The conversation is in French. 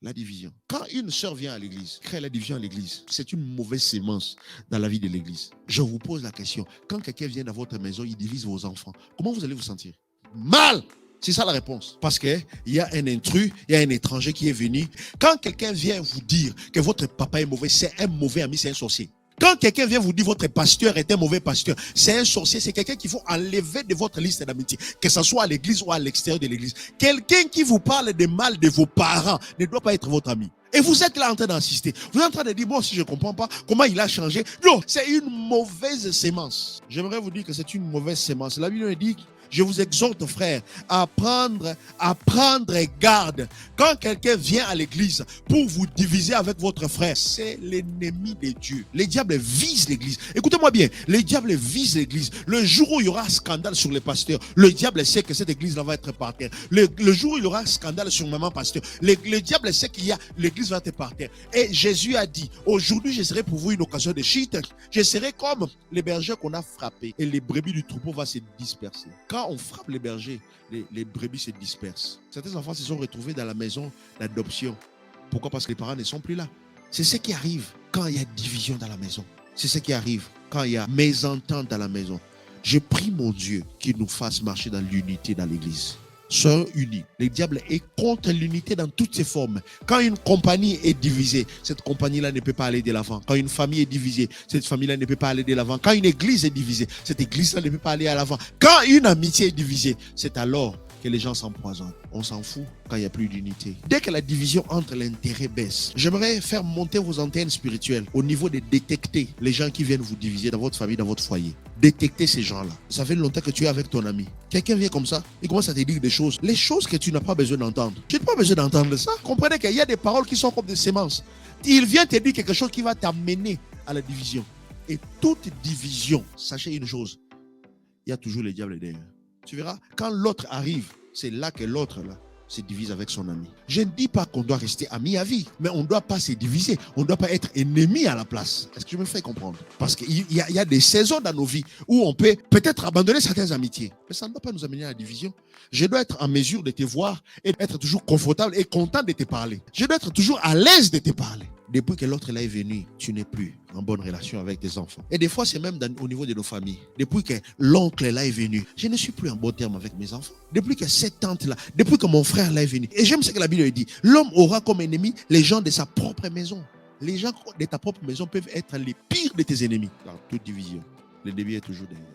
La division. Quand une sœur vient à l'église, crée la division à l'église, c'est une mauvaise sémence dans la vie de l'église. Je vous pose la question. Quand quelqu'un vient dans votre maison, il divise vos enfants, comment vous allez vous sentir? Mal! C'est ça la réponse. Parce qu'il y a un intrus, il y a un étranger qui est venu. Quand quelqu'un vient vous dire que votre papa est mauvais, c'est un mauvais ami, c'est un sorcier. Quand quelqu'un vient vous dire votre pasteur est un mauvais pasteur, c'est un sorcier, c'est quelqu'un qu'il faut enlever de votre liste d'amitié, que ce soit à l'église ou à l'extérieur de l'église. Quelqu'un qui vous parle de mal de vos parents ne doit pas être votre ami. Et vous êtes là en train d'insister. Vous êtes en train de dire, bon, si je ne comprends pas comment il a changé. Non, c'est une mauvaise sémence. J'aimerais vous dire que c'est une mauvaise sémence. La Bible dit, je vous exhorte, frère, à prendre garde. Quand quelqu'un vient à l'église pour vous diviser avec votre frère, c'est l'ennemi de Dieu. Les diables visent l'église. Écoutez-moi bien, les diables visent l'église. Le jour où il y aura scandale sur les pasteurs, le diable sait que cette église-là va être par terre. Le jour où il y aura scandale sur maman pasteur, le diable sait qu'il y a l'église va être par terre. Et Jésus a dit, aujourd'hui je serai pour vous une occasion de chute. Je serai comme les bergers qu'on a frappés et les brebis du troupeau vont se disperser. Quand on frappe les bergers, les brebis se dispersent. Certains enfants se sont retrouvés dans la maison d'adoption. Pourquoi? Parce que les parents ne sont plus là. C'est ce qui arrive quand il y a division dans la maison. C'est ce qui arrive quand il y a mésentente dans la maison. Je prie mon Dieu qu'il nous fasse marcher dans l'unité dans l'église. Soyons unis. Le diable est contre l'unité dans toutes ses formes. Quand une compagnie est divisée, cette compagnie-là ne peut pas aller de l'avant. Quand une famille est divisée, cette famille-là ne peut pas aller de l'avant. Quand une église est divisée, cette église-là ne peut pas aller à l'avant. Quand une amitié est divisée, c'est alors que les gens s'empoisonnent. On s'en fout quand il n'y a plus d'unité. Dès que la division entre l'intérêt baisse, j'aimerais faire monter vos antennes spirituelles au niveau de détecter les gens qui viennent vous diviser dans votre famille, dans votre foyer. Détecter ces gens-là. Ça fait longtemps que tu es avec ton ami. Quelqu'un vient comme ça, il commence à te dire des choses. Les choses que tu n'as pas besoin d'entendre. Tu n'as pas besoin d'entendre ça. Comprenez qu'il y a des paroles qui sont comme des semences. Il vient te dire quelque chose qui va t'amener à la division. Et toute division, sachez une chose, il y a toujours le diable derrière. Tu verras, quand l'autre arrive, c'est là que l'autre là se divise avec son ami. Je ne dis pas qu'on doit rester amis à vie, mais on ne doit pas se diviser. On ne doit pas être ennemis à la place. Est-ce que je me fais comprendre? Parce qu'il y a des saisons dans nos vies où on peut peut-être abandonner certaines amitiés. Mais ça ne doit pas nous amener à la division. Je dois être en mesure de te voir et être toujours confortable et content de te parler. Je dois être toujours à l'aise de te parler. Depuis que l'autre là est venu, tu n'es plus en bonne relation avec tes enfants. Et des fois, c'est même au niveau de nos familles. Depuis que l'oncle là est venu, je ne suis plus en bon terme avec mes enfants. Depuis que cette tante là, depuis que mon frère là est venu. Et j'aime ce que la Bible dit. L'homme aura comme ennemi les gens de sa propre maison. Les gens de ta propre maison peuvent être les pires de tes ennemis. Dans toute division, le début est toujours derrière.